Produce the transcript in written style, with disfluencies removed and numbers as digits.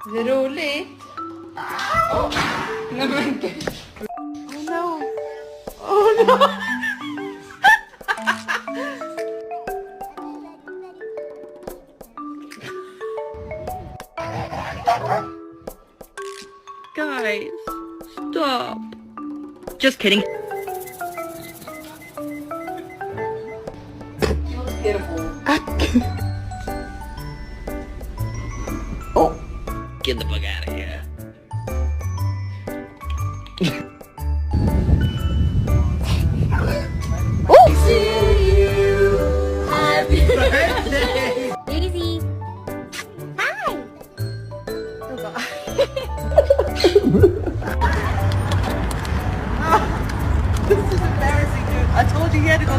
Is it all lit? Oh no. Oh no. Guys, stop. Just kidding. Oh, get the fuck out of here.